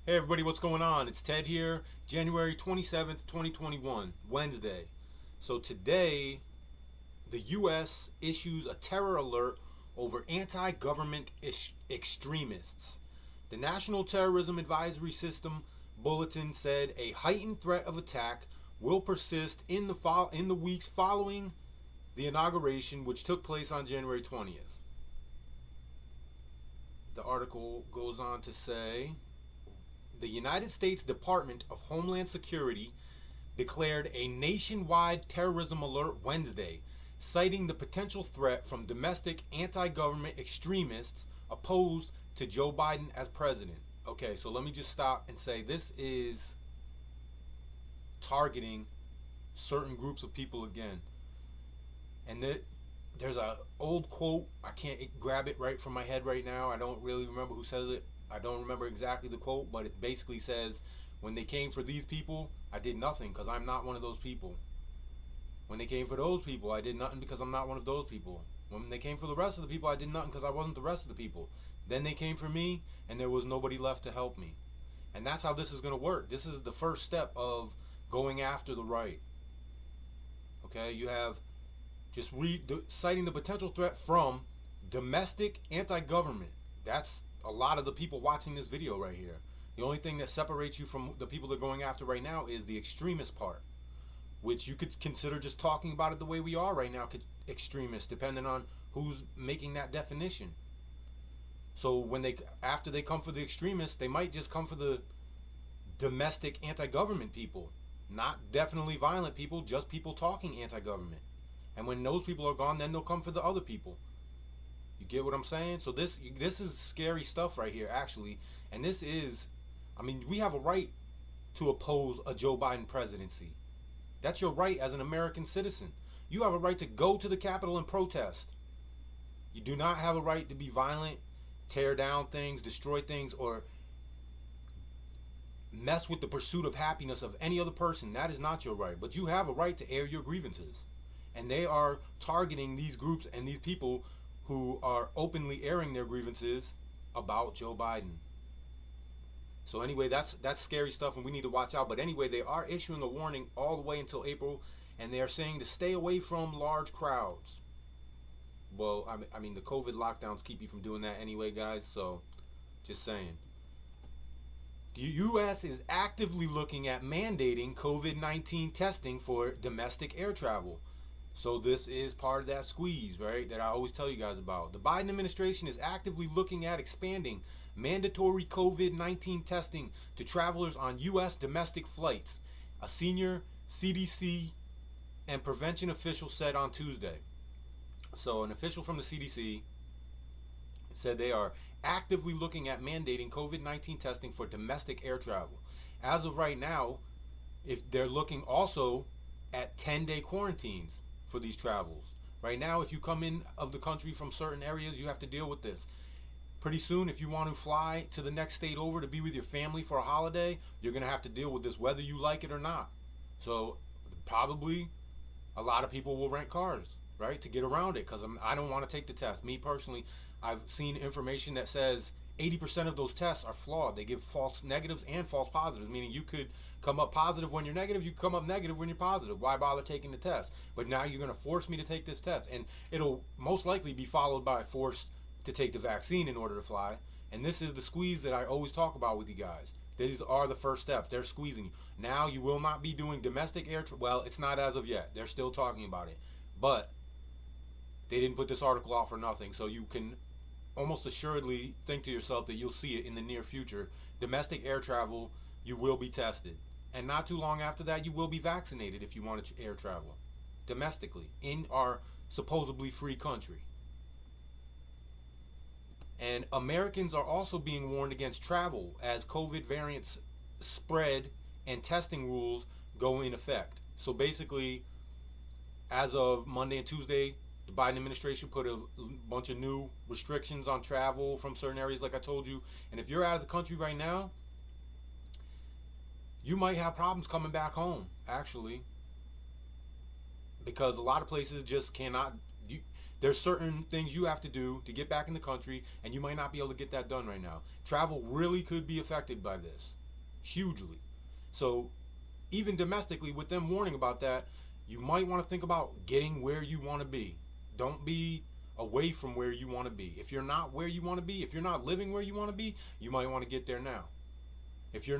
Hey everybody, what's going on? It's Ted here, January 27th, 2021, Wednesday. So today, the US issues a terror alert over anti-government extremists. The National Terrorism Advisory System bulletin said a heightened threat of attack will persist in the weeks following the inauguration, which took place on January 20th. The article goes on to say the United States Department of Homeland Security declared a nationwide terrorism alert Wednesday, citing the potential threat from domestic anti government extremists opposed to Joe Biden as president. Okay, so let me just stop and say this is targeting certain groups of people again. And there's a old quote. I can't grab it right from my head right now. I don't really remember who says it. I don't remember exactly the quote, but it basically says, "When they came for these people, I did nothing because I'm not one of those people. When they came for those people, I did nothing because I'm not one of those people. When they came for the rest of the people, I did nothing because I wasn't the rest of the people. Then they came for me, and there was nobody left to help me." And that's how this is going to work. This is the first step of going after the right. Okay, you have just citing the potential threat from domestic anti-government. That's a lot of the people watching this video right here. The only thing that separates you from the people they're going after right now is the extremist part, which you could consider just talking about it the way we are right now, extremist, depending on who's making that definition. So after they come for the extremists, they might just come for the domestic anti-government people, not definitely violent people, just people talking anti-government. And when those people are gone, then they'll come for the other people. You get what I'm saying? So this is scary stuff right here, actually. And this is, I mean, we have a right to oppose a Joe Biden presidency. That's your right as an American citizen. You have a right to go to the Capitol and protest. You do not have a right to be violent, tear down things, destroy things, or mess with the pursuit of happiness of any other person. That is not your right. But you have a right to air your grievances. And they are targeting these groups and these people who are openly airing their grievances about Joe Biden. So anyway, that's scary stuff, and we need to watch out. But anyway, they are issuing a warning all the way until April, and they are saying to stay away from large crowds. Well, I mean, the COVID lockdowns keep you from doing that anyway, guys. So, just saying. The U.S. is actively looking at mandating COVID-19 testing for domestic air travel. So this is part of that squeeze, right, that I always tell you guys about. The Biden administration is actively looking at expanding mandatory COVID-19 testing to travelers on U.S. domestic flights, a senior CDC and prevention official said on Tuesday. So an official from the CDC said they are actively looking at mandating COVID-19 testing for domestic air travel. As of right now, if they're looking also at 10-day quarantines for these travels. Right now, if you come in of the country from certain areas, you have to deal with this. Pretty soon, if you want to fly to the next state over to be with your family for a holiday, you're going to have to deal with this whether you like it or not. So probably a lot of people will rent cars, right, to get around it because I don't want to take the test. Me personally, I've seen information that says 80% of those tests are flawed. They give false negatives and false positives, meaning you could come up positive when you're negative, you come up negative when you're positive. Why bother taking the test? But now you're going to force me to take this test, and it'll most likely be followed by forced to take the vaccine in order to fly. And this is the squeeze that I always talk about with you guys. These are the first steps. They're squeezing you. Now you will not be doing domestic air well, it's not as of yet. They're still talking about it. But they didn't put this article out for nothing, so you can almost assuredly think to yourself that you'll see it in the near future. Domestic air travel, you will be tested. And not too long after that, you will be vaccinated if you want to air travel domestically in our supposedly free country. And Americans are also being warned against travel as COVID variants spread and testing rules go in effect. So basically, as of Monday and Tuesday, the Biden administration put a bunch of new restrictions on travel from certain areas, like I told you. And if you're out of the country right now, you might have problems coming back home, actually, because a lot of places just cannot. There's certain things you have to do to get back in the country, and you might not be able to get that done right now. Travel really could be affected by this, hugely. So even domestically, with them warning about that, you might want to think about getting where you want to be. Don't be away from where you want to be. If you're not where you want to be, if you're not living where you want to be, you might want to get there now. If you're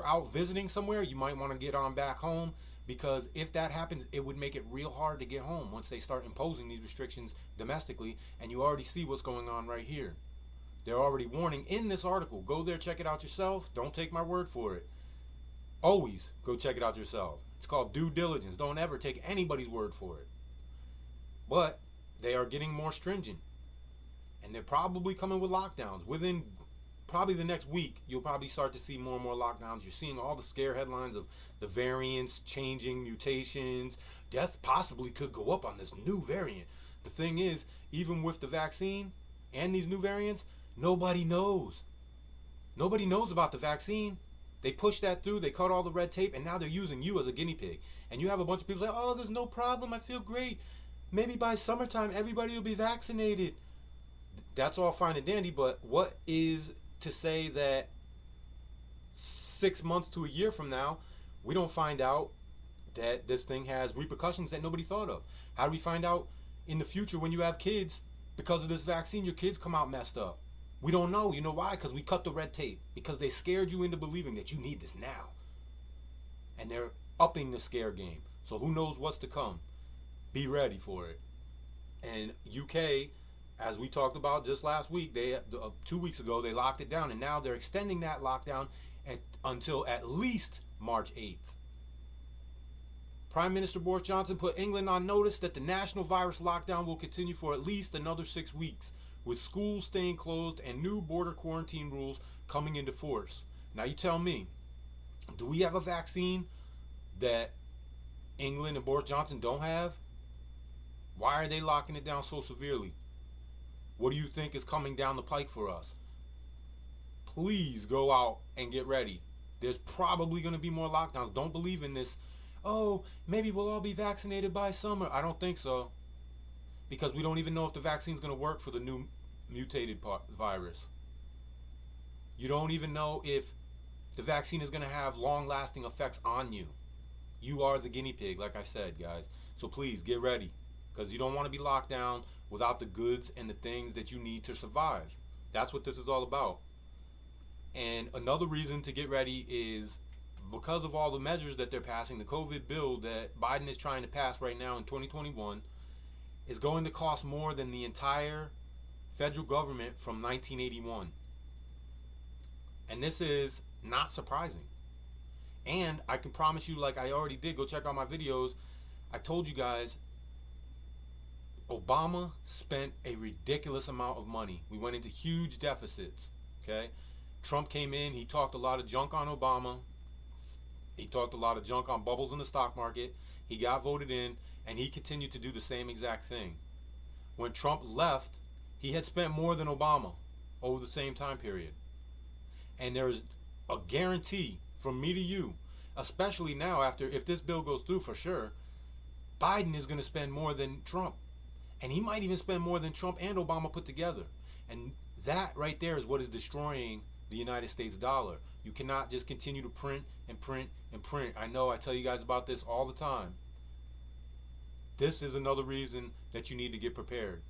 out visiting somewhere, you might want to get on back home, because if that happens, it would make it real hard to get home once they start imposing these restrictions domestically. And you already see what's going on right here. They're already warning in this article. Go there, check it out yourself. Don't take my word for it. Always go check it out yourself. It's called due diligence. Don't ever take anybody's word for it. But they are getting more stringent. And they're probably coming with lockdowns. Within probably the next week, you'll probably start to see more and more lockdowns. You're seeing all the scare headlines of the variants changing, mutations. Death possibly could go up on this new variant. The thing is, even with the vaccine and these new variants, nobody knows. Nobody knows about the vaccine. They pushed that through, they cut all the red tape, and now they're using you as a guinea pig. And you have a bunch of people say, oh, there's no problem, I feel great. Maybe by summertime, everybody will be vaccinated. That's all fine and dandy, but what is to say that 6 months to a year from now, we don't find out that this thing has repercussions that nobody thought of? How do we find out in the future when you have kids, because of this vaccine, your kids come out messed up? We don't know. You know why? Because we cut the red tape. Because they scared you into believing that you need this now. And they're upping the scare game. So who knows what's to come? Be ready for it. And UK, as we talked about just last week, 2 weeks ago, they locked it down. And now they're extending that lockdown until at least March 8th. Prime Minister Boris Johnson put England on notice that the national virus lockdown will continue for at least another 6 weeks, with schools staying closed and new border quarantine rules coming into force. Now you tell me, do we have a vaccine that England and Boris Johnson don't have? Why are they locking it down so severely? What do you think is coming down the pike for us? Please go out and get ready. There's probably going to be more lockdowns. Don't believe in this, oh, maybe we'll all be vaccinated by summer. I don't think so. Because we don't even know if the vaccine is going to work for the new mutated virus. You don't even know if the vaccine is going to have long-lasting effects on you. You are the guinea pig, like I said, guys. So please, get ready. Because you don't want to be locked down without the goods and the things that you need to survive. That's what this is all about. And another reason to get ready is because of all the measures that they're passing, the COVID bill that Biden is trying to pass right now in 2021, is going to cost more than the entire federal government from 1981. And this is not surprising. And I can promise you, like I already did, go check out my videos, I told you guys, Obama spent a ridiculous amount of money. We went into huge deficits, okay? Trump came in, he talked a lot of junk on Obama. He talked a lot of junk on bubbles in the stock market. He got voted in, and he continued to do the same exact thing. When Trump left, he had spent more than Obama over the same time period. And there's a guarantee from me to you, especially now after, if this bill goes through for sure, Biden is going to spend more than Trump. And he might even spend more than Trump and Obama put together. And that right there is what is destroying the United States dollar. You cannot just continue to print and print and print. I know I tell you guys about this all the time. This is another reason that you need to get prepared.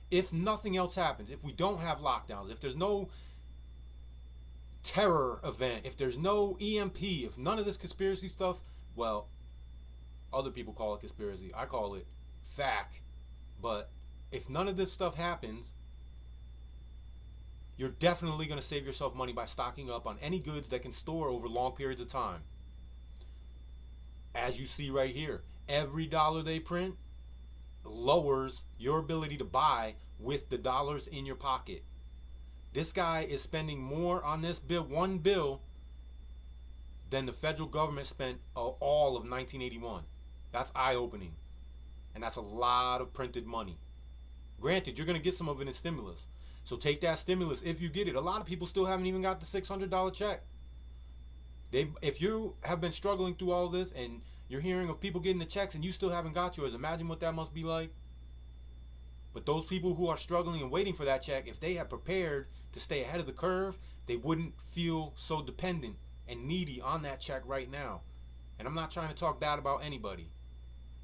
If nothing else happens, if we don't have lockdowns, if there's no terror event, if there's no EMP, if none of this conspiracy stuff, well, other people call it conspiracy. I call it fact. But if none of this stuff happens, you're definitely going to save yourself money by stocking up on any goods that can store over long periods of time. As you see right here, every dollar they print lowers your ability to buy with the dollars in your pocket. This guy is spending more on this bill, one bill, than the federal government spent all of 1981. That's eye-opening. And that's a lot of printed money. Granted, you're going to get some of it in stimulus. So take that stimulus if you get it. A lot of people still haven't even got the $600 check. If you have been struggling through all this and you're hearing of people getting the checks and you still haven't got yours, imagine what that must be like. But those people who are struggling and waiting for that check, if they had prepared to stay ahead of the curve, they wouldn't feel so dependent and needy on that check right now. And I'm not trying to talk bad about anybody.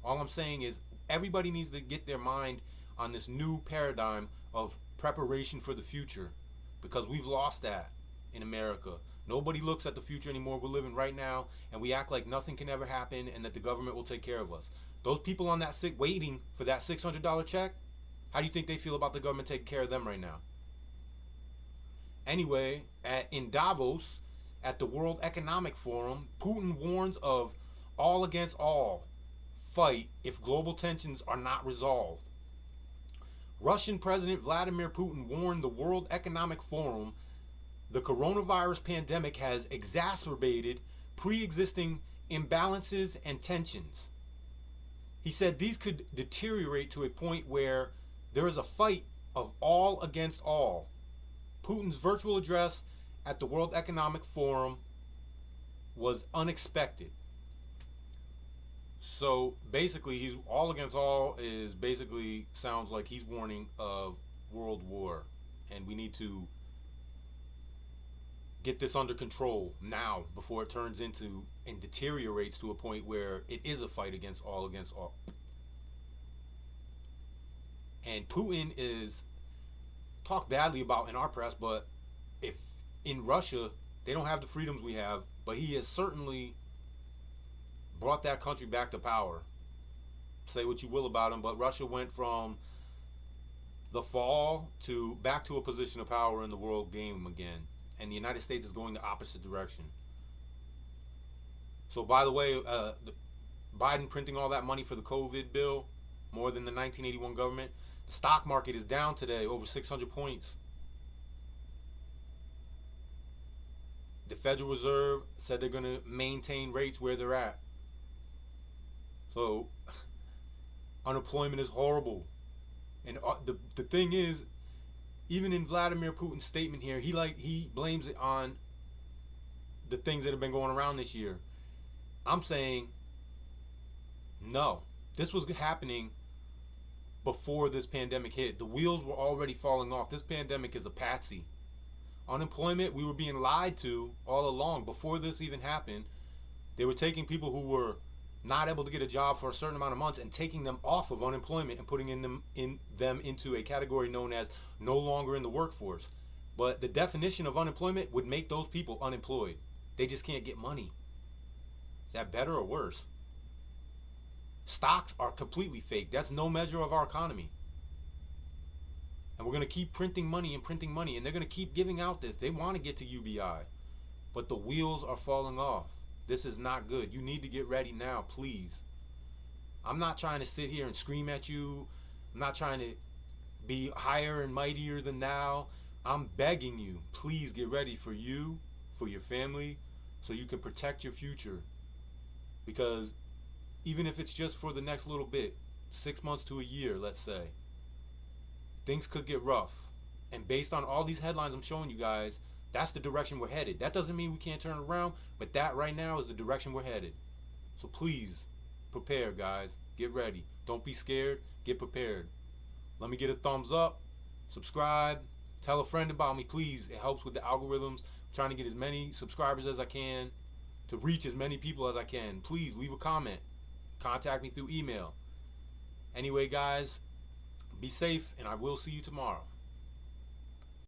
All I'm saying is everybody needs to get their mind on this new paradigm of preparation for the future, because we've lost that in America. Nobody looks at the future anymore. We're living right now, and we act like nothing can ever happen and that the government will take care of us. Those people on that sick waiting for that $600 check, how do you think they feel about the government taking care of them right now? Anyway, in Davos, at the World Economic Forum, Putin warns of all against all fight if global tensions are not resolved. Russian President Vladimir Putin warned the World Economic Forum the coronavirus pandemic has exacerbated pre-existing imbalances and tensions. He said these could deteriorate to a point where there is a fight of all against all. Putin's virtual address at the World Economic Forum was unexpected. So basically, he's all against all is basically sounds like he's warning of world war, and we need to get this under control now before it turns into and deteriorates to a point where it is a fight against all against all. And Putin is talked badly about in our press, but if in Russia they don't have the freedoms we have, but he has certainly brought that country back to power. Say what you will about him, but Russia went from the fall to back to a position of power in the world game again, and the United States is going the opposite direction. So by the way, Biden printing all that money for the COVID bill, more than the 1981 government. The stock market is down today over 600 points. The Federal Reserve said they're going to maintain rates where they're at. So unemployment is horrible. And the thing is, even in Vladimir Putin's statement here, he blames it on the things that have been going around this year. I'm saying no. This was happening before this pandemic hit. The wheels were already falling off. This pandemic is a patsy. Unemployment, we were being lied to all along. Before this even happened, they were taking people who were not able to get a job for a certain amount of months and taking them off of unemployment and putting them into a category known as no longer in the workforce. But the definition of unemployment would make those people unemployed. They just can't get money. Is that better or worse? Stocks are completely fake. That's no measure of our economy. And we're going to keep printing money, and they're going to keep giving out this. They want to get to UBI, but the wheels are falling off. This is not good. You need to get ready now, please. I'm not trying to sit here and scream at you. I'm not trying to be higher and mightier than thou. I'm begging you, please get ready for you, for your family, so you can protect your future. Because even if it's just for the next little bit, 6 months to a year, let's say, things could get rough. And based on all these headlines I'm showing you guys, that's the direction we're headed. That doesn't mean we can't turn it around, but that right now is the direction we're headed. So please, prepare, guys. Get ready. Don't be scared. Get prepared. Let me get a thumbs up. Subscribe. Tell a friend about me, please. It helps with the algorithms. I'm trying to get as many subscribers as I can, to reach as many people as I can. Please leave a comment. Contact me through email. Anyway, guys, be safe, and I will see you tomorrow.